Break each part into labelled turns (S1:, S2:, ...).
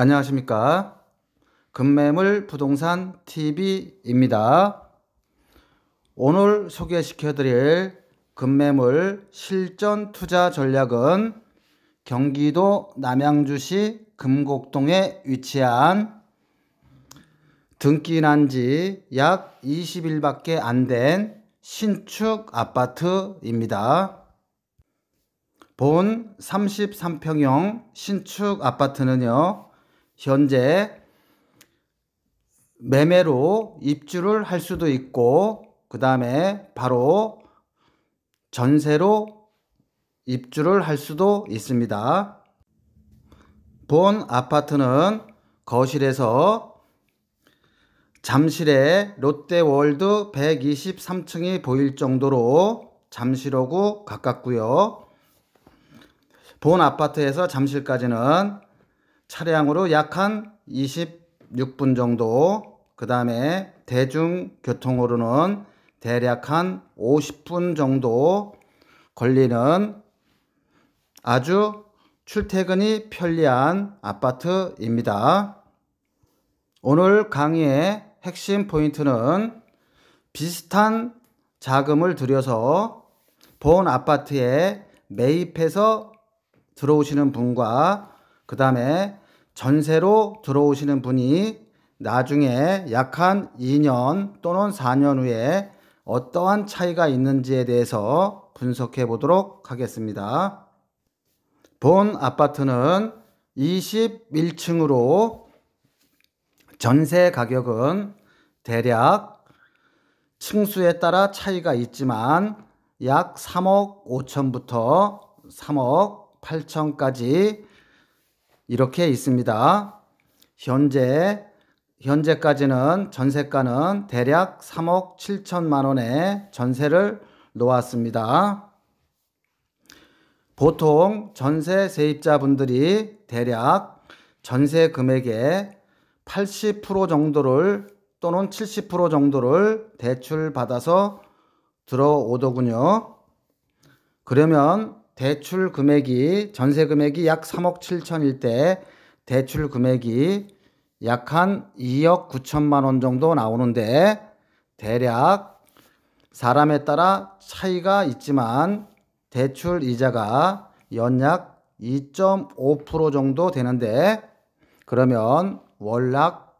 S1: 안녕하십니까. 금매물 부동산 TV입니다. 오늘 소개시켜 드릴 금매물 실전 투자 전략은 경기도 남양주시 금곡동에 위치한 등기 난 지 약 20일밖에 안 된 신축 아파트입니다. 본 33평형 신축 아파트는요, 현재 매매로 입주를 할 수도 있고, 그 다음에 바로 전세로 입주를 할 수도 있습니다. 본 아파트는 거실에서 잠실의 롯데월드 123층이 보일 정도로 잠실호구 가깝고요. 본 아파트에서 잠실까지는 차량으로 약 한 26분 정도, 그 다음에 대중교통으로는 대략 한 50분 정도 걸리는 아주 출퇴근이 편리한 아파트입니다. 오늘 강의의 핵심 포인트는 비슷한 자금을 들여서 본 아파트에 매입해서 들어오시는 분과 그 다음에 전세로 들어오시는 분이 나중에 약 한 2년 또는 4년 후에 어떠한 차이가 있는지에 대해서 분석해 보도록 하겠습니다. 본 아파트는 21층으로 전세 가격은 대략 층수에 따라 차이가 있지만 약 3억 5천부터 3억 8천까지 이렇게 있습니다. 현재까지는 전세가는 대략 3억 7천만 원에 전세를 놓았습니다. 보통 전세 세입자분들이 대략 전세 금액의 80% 정도를 또는 70% 정도를 대출받아서 들어오더군요. 그러면 대출 금액이, 전세 금액이 약 3억 7천일 때 대출 금액이 약 한 2억 9천만 원 정도 나오는데, 대략 사람에 따라 차이가 있지만 대출 이자가 연약 2.5% 정도 되는데, 그러면 월납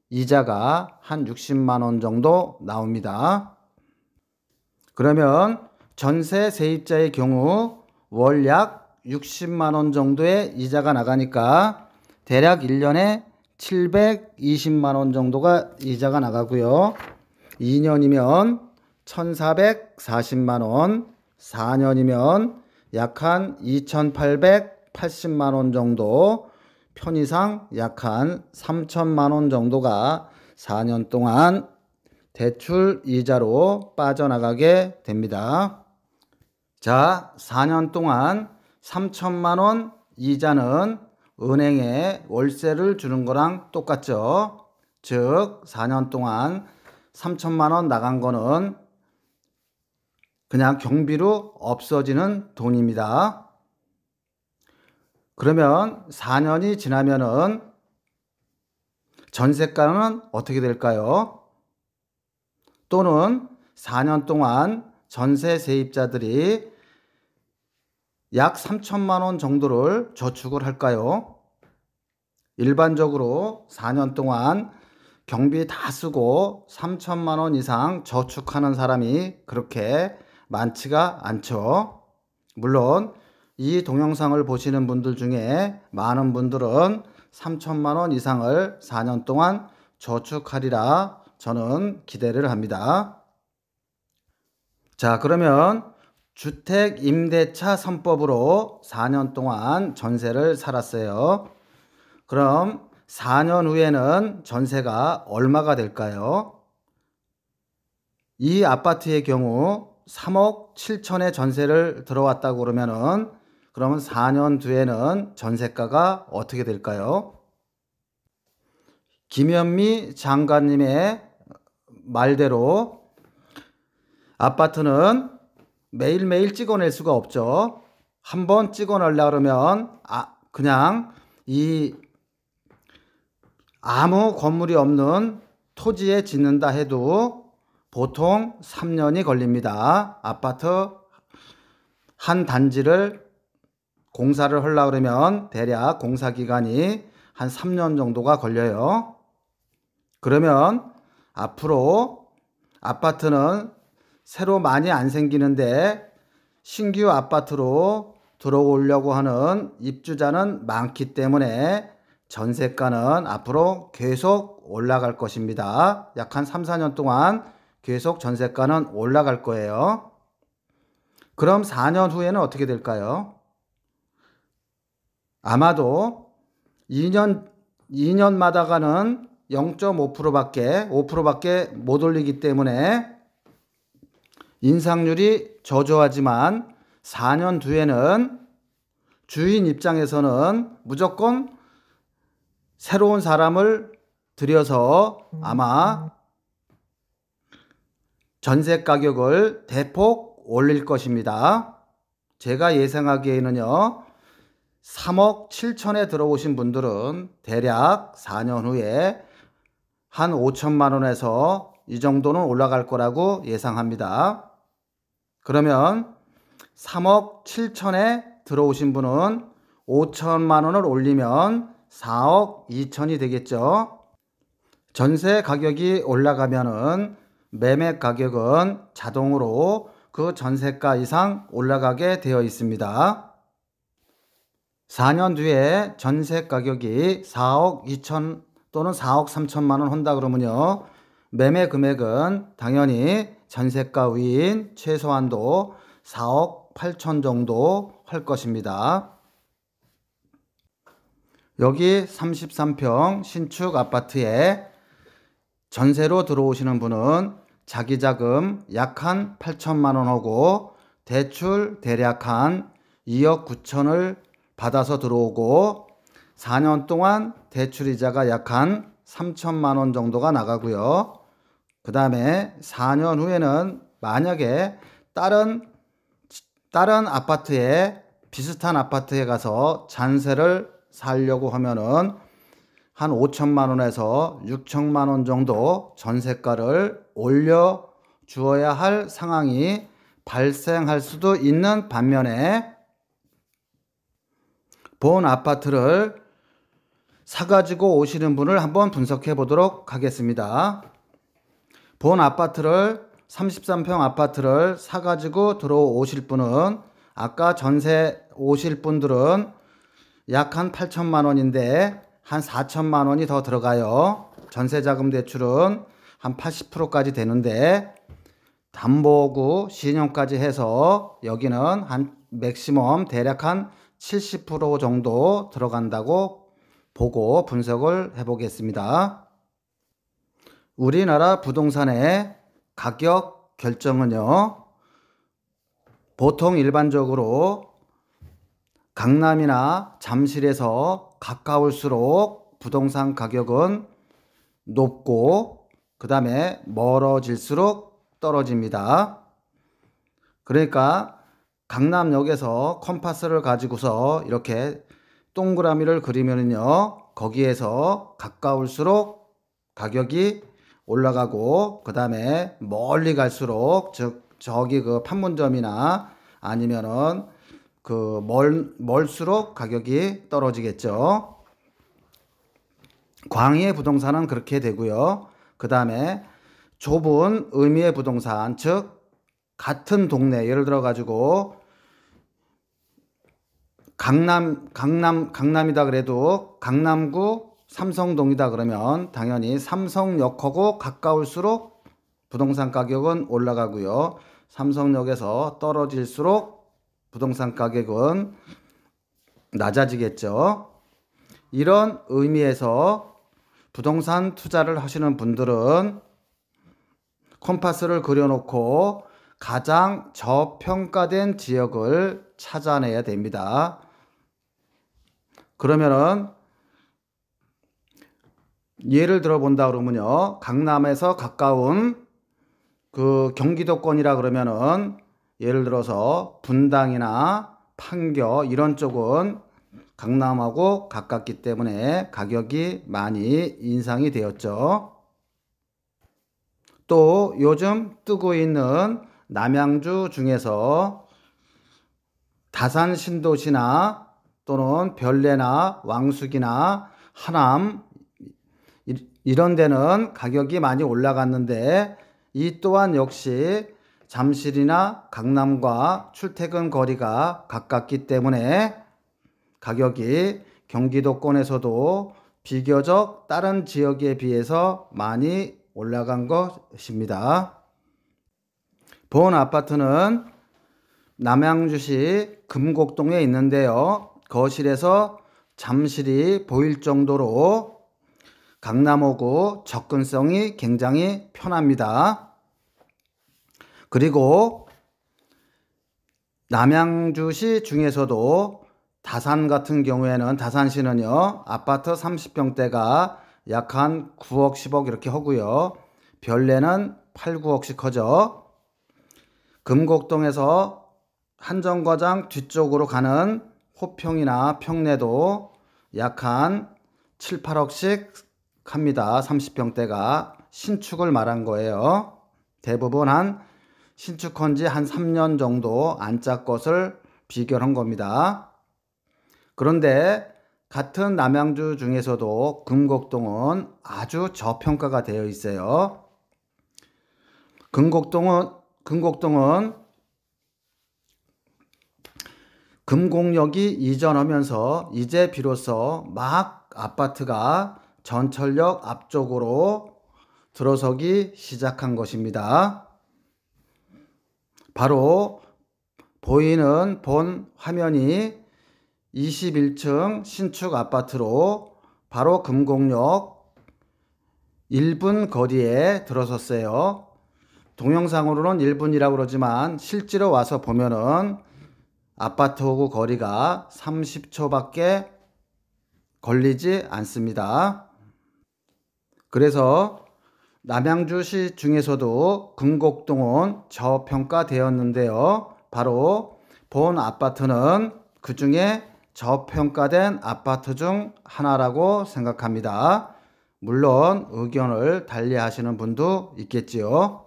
S1: 이자가 한 60만 원 정도 나옵니다. 그러면 전세 세입자의 경우 월 약 60만 원 정도의 이자가 나가니까 대략 1년에 720만 원 정도가 이자가 나가고요. 2년이면 1440만 원, 4년이면 약 한 2880만 원 정도, 편의상 약 한 3천만 원 정도가 4년 동안 대출 이자로 빠져나가게 됩니다. 자, 4년 동안 3천만 원 이자는 은행에 월세를 주는 거랑 똑같죠. 즉 4년 동안 3천만 원 나간 거는 그냥 경비로 없어지는 돈입니다. 그러면 4년이 지나면은 전세가는 어떻게 될까요? 또는 4년 동안 전세 세입자들이 약 3천만 원 정도를 저축을 할까요? 일반적으로 4년 동안 경비 다 쓰고 3천만 원 이상 저축하는 사람이 그렇게 많지가 않죠. 물론 이 동영상을 보시는 분들 중에 많은 분들은 3천만 원 이상을 4년 동안 저축하리라 저는 기대를 합니다. 자, 그러면 주택임대차 3법으로 4년 동안 전세를 살았어요. 그럼 4년 후에는 전세가 얼마가 될까요? 이 아파트의 경우 3억 7천에 전세를 들어왔다고 그러면 4년 뒤에는 전세가가 어떻게 될까요? 김현미 장관님의 말대로 아파트는 매일매일 찍어낼 수가 없죠. 한번 찍어내려고 그러면 그냥 이 아무 건물이 없는 토지에 짓는다 해도 보통 3년이 걸립니다. 아파트 한 단지를 공사를 하려고 그러면 대략 공사 기간이 한 3년 정도가 걸려요. 그러면 앞으로 아파트는 새로 많이 안 생기는데 신규 아파트로 들어오려고 하는 입주자는 많기 때문에 전세가는 앞으로 계속 올라갈 것입니다. 약 한 3, 4년 동안 계속 전세가는 올라갈 거예요. 그럼 4년 후에는 어떻게 될까요? 아마도 2년마다가는 5%밖에 못 올리기 때문에 인상률이 저조하지만 4년 뒤에는 주인 입장에서는 무조건 새로운 사람을 들여서 아마 전세 가격을 대폭 올릴 것입니다. 제가 예상하기에는요, 3억 7천에 들어오신 분들은 대략 4년 후에 한 5천만 원에서 이 정도는 올라갈 거라고 예상합니다. 그러면 3억 7천에 들어오신 분은 5천만 원을 올리면 4억 2천이 되겠죠. 전세 가격이 올라가면은 매매 가격은 자동으로 그 전세가 이상 올라가게 되어 있습니다. 4년 뒤에 전세 가격이 4억 2천 또는 4억 3천만 원 한다 그러면요, 매매 금액은 당연히 전세가 위인 최소한도 4억 8천 정도 할 것입니다. 여기 33평 신축 아파트에 전세로 들어오시는 분은 자기 자금 약 한 8천만 원 하고 대출 대략 한 2억 9천을 받아서 들어오고 4년 동안 대출이자가 약 한 3천만 원 정도가 나가고요. 그 다음에 4년 후에는 만약에 다른 아파트에 비슷한 아파트에 가서 전세를 살려고 하면은 한 5천만 원에서 6천만 원 정도 전세가를 올려 주어야 할 상황이 발생할 수도 있는 반면에 본 아파트를 사가지고 오시는 분을 한번 분석해 보도록 하겠습니다. 본 아파트를 33평 아파트를 사가지고 들어오실 분은 아까 전세 오실 분들은 약 한 8천만 원인데 한 4천만 원이 더 들어가요. 전세자금 대출은 한 80%까지 되는데 담보고 신용까지 해서 여기는 한 맥시멈 대략 한 70% 정도 들어간다고 보고 분석을 해보겠습니다. 우리나라 부동산의 가격 결정은요, 보통 일반적으로 강남이나 잠실에서 가까울수록 부동산 가격은 높고 그 다음에 멀어질수록 떨어집니다. 그러니까 강남역에서 컴파스를 가지고서 이렇게 동그라미를 그리면요, 거기에서 가까울수록 가격이 올라가고 그 다음에 멀리 갈수록 즉 저기 그 판문점이나 아니면은 그 멀수록 가격이 떨어지겠죠. 광의의 부동산은 그렇게 되고요. 그 다음에 좁은 의미의 부동산, 즉 같은 동네, 예를 들어 가지고 강남이다 그래도 강남구 삼성동이다 그러면 당연히 삼성역하고 가까울수록 부동산 가격은 올라가고요. 삼성역에서 떨어질수록 부동산 가격은 낮아지겠죠. 이런 의미에서 부동산 투자를 하시는 분들은 컴파스를 그려놓고 가장 저평가된 지역을 찾아내야 됩니다. 그러면은 예를 들어 본다 그러면요, 강남에서 가까운 그 경기도권이라 그러면은 예를 들어서 분당이나 판교 이런 쪽은 강남하고 가깝기 때문에 가격이 많이 인상이 되었죠. 또 요즘 뜨고 있는 남양주 중에서 다산 신도시나 또는 별내나 왕숙이나 하남 이런 데는 가격이 많이 올라갔는데, 이 또한 역시 잠실이나 강남과 출퇴근 거리가 가깝기 때문에 가격이 경기도권에서도 비교적 다른 지역에 비해서 많이 올라간 것입니다. 본 아파트는 남양주시 금곡동에 있는데요. 거실에서 잠실이 보일 정도로 강남오구 접근성이 굉장히 편합니다. 그리고 남양주시 중에서도 다산 같은 경우에는, 다산시는요, 아파트 30평대가 약 한 9억 10억 이렇게 하고요. 별내는 8, 9억씩 하죠. 금곡동에서 한정거장 뒤쪽으로 가는 호평이나 평내도 약 한 7, 8억씩 합니다. 30평대가 신축을 말한 거예요. 대부분 한 신축한 지 한 3년 정도 안짜 것을 비교한 겁니다. 그런데 같은 남양주 중에서도 금곡동은 아주 저평가가 되어 있어요. 금곡동은 금곡역이 이전하면서 이제 비로소 막 아파트가 전철역 앞쪽으로 들어서기 시작한 것입니다. 바로 보이는 본 화면이 21층 신축 아파트로 바로 금곡역 1분 거리에 들어섰어요. 동영상으로는 1분이라고 그러지만 실제로 와서 보면은 아파트하고 거리가 30초밖에 걸리지 않습니다. 그래서 남양주시 중에서도 금곡동은 저평가되었는데요. 바로 본 아파트는 그 중에 저평가된 아파트 중 하나라고 생각합니다. 물론 의견을 달리 하시는 분도 있겠지요.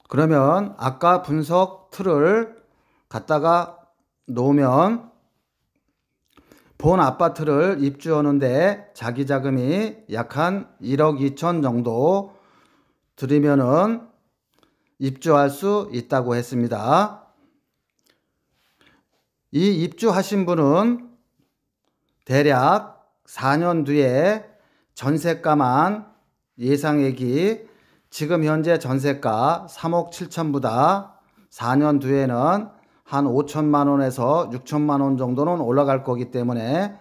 S1: 그러면 아까 분석 틀을 갖다가 놓으면, 본 아파트를 입주하는데 자기 자금이 약 한 1억 2천 정도 들이면은 입주할 수 있다고 했습니다. 이 입주하신 분은 대략 4년 뒤에 전세가만 예상액이 지금 현재 전세가 3억 7천보다 4년 뒤에는 한 5천만 원에서 6천만 원 정도는 올라갈 거기 때문에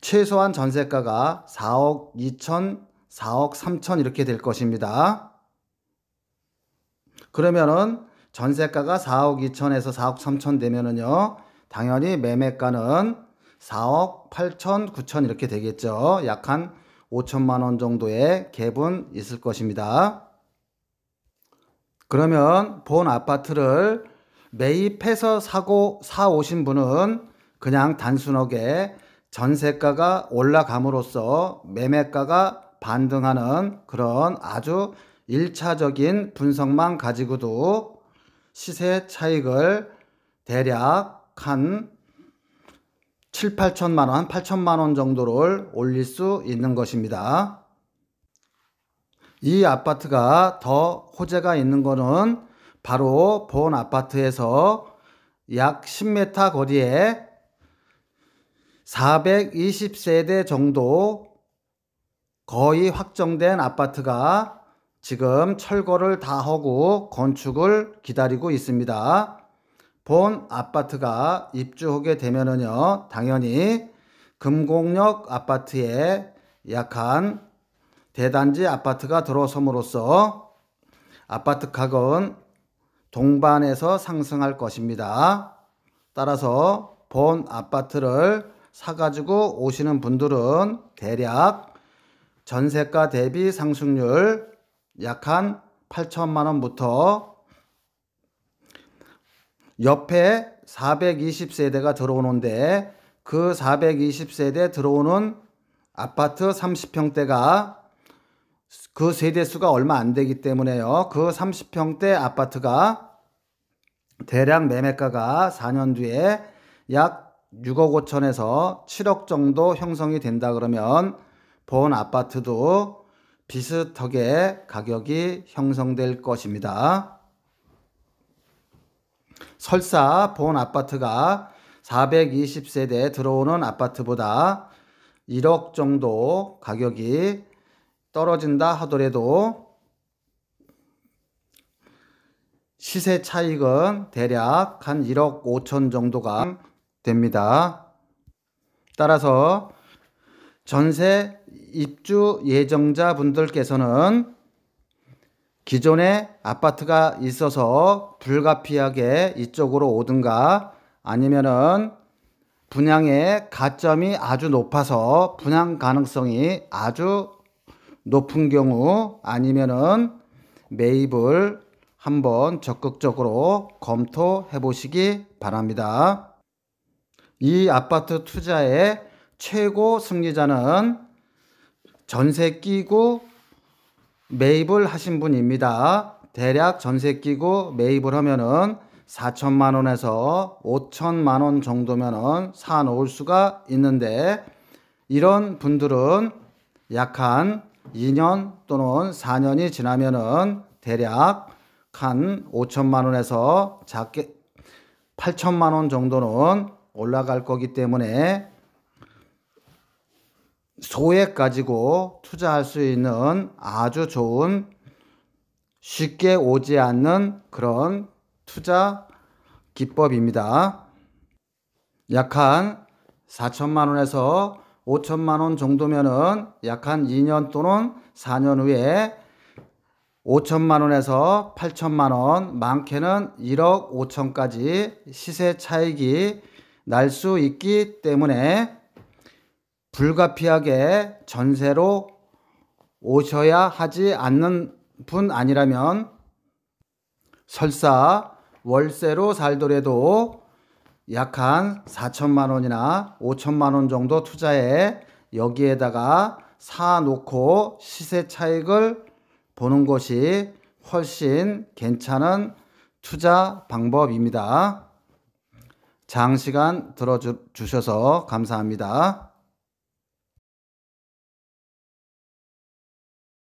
S1: 최소한 전세가가 4억 2천, 4억 3천 이렇게 될 것입니다. 그러면은 전세가가 4억 2천에서 4억 3천 되면은요, 당연히 매매가는 4억 8천, 9천 이렇게 되겠죠. 약 한 5천만 원 정도의 갭은 있을 것입니다. 그러면 본 아파트를 매입해서 사 오신 분은 그냥 단순하게 전세가가 올라감으로써 매매가가 반등하는 그런 아주 1차적인 분석만 가지고도 시세 차익을 대략 한 7, 8천만 원, 8천만 원 정도를 올릴 수 있는 것입니다. 이 아파트가 더 호재가 있는 거는 바로 본 아파트에서 약 10m 거리에 420세대 정도 거의 확정된 아파트가 지금 철거를 다 하고 건축을 기다리고 있습니다. 본 아파트가 입주하게 되면은요, 당연히 금곡역 아파트에 약한 대단지 아파트가 들어섬으로써 아파트 가격은 동반해서 상승할 것입니다. 따라서 본 아파트를 사가지고 오시는 분들은 대략 전세가 대비 상승률 약 한 8천만 원부터 옆에 420세대가 들어오는데 그 420세대 들어오는 아파트 30평대가 그 세대수가 얼마 안 되기 때문에요. 그 30평대 아파트가 대략 매매가가 4년 뒤에 약 6억 5천에서 7억 정도 형성이 된다 그러면 본 아파트도 비슷하게 가격이 형성될 것입니다. 설사 본 아파트가 420세대 들어오는 아파트보다 1억 정도 가격이 떨어진다 하더라도 시세 차익은 대략 한 1억 5천 정도가 됩니다. 따라서 전세 입주 예정자 분들께서는 기존에 아파트가 있어서 불가피하게 이쪽으로 오든가 아니면은 분양의 가점이 아주 높아서 분양 가능성이 아주 높은 경우 아니면은 매입을 한번 적극적으로 검토해 보시기 바랍니다. 이 아파트 투자의 최고 승리자는 전세 끼고 매입을 하신 분입니다. 대략 전세 끼고 매입을 하면은 4천만 원에서 5천만 원 정도면은 사 놓을 수가 있는데 이런 분들은 약 한 2년 또는 4년이 지나면은 대략 한 5천만 원에서 작게 8천만 원 정도는 올라갈 거기 때문에 소액 가지고 투자할 수 있는 아주 좋은 쉽게 오지 않는 그런 투자 기법입니다. 약 한 4천만 원에서 5천만 원 정도면은 약 한 2년 또는 4년 후에 5천만 원에서 8천만 원, 많게는 1억 5천까지 시세 차익이 날 수 있기 때문에 불가피하게 전세로 오셔야 하지 않는 분 아니라면 설사 월세로 살더라도 약 한 4천만 원이나 5천만 원 정도 투자해 여기에다가 사놓고 시세 차익을 보는 것이 훨씬 괜찮은 투자 방법입니다. 장시간 들어주셔서 감사합니다.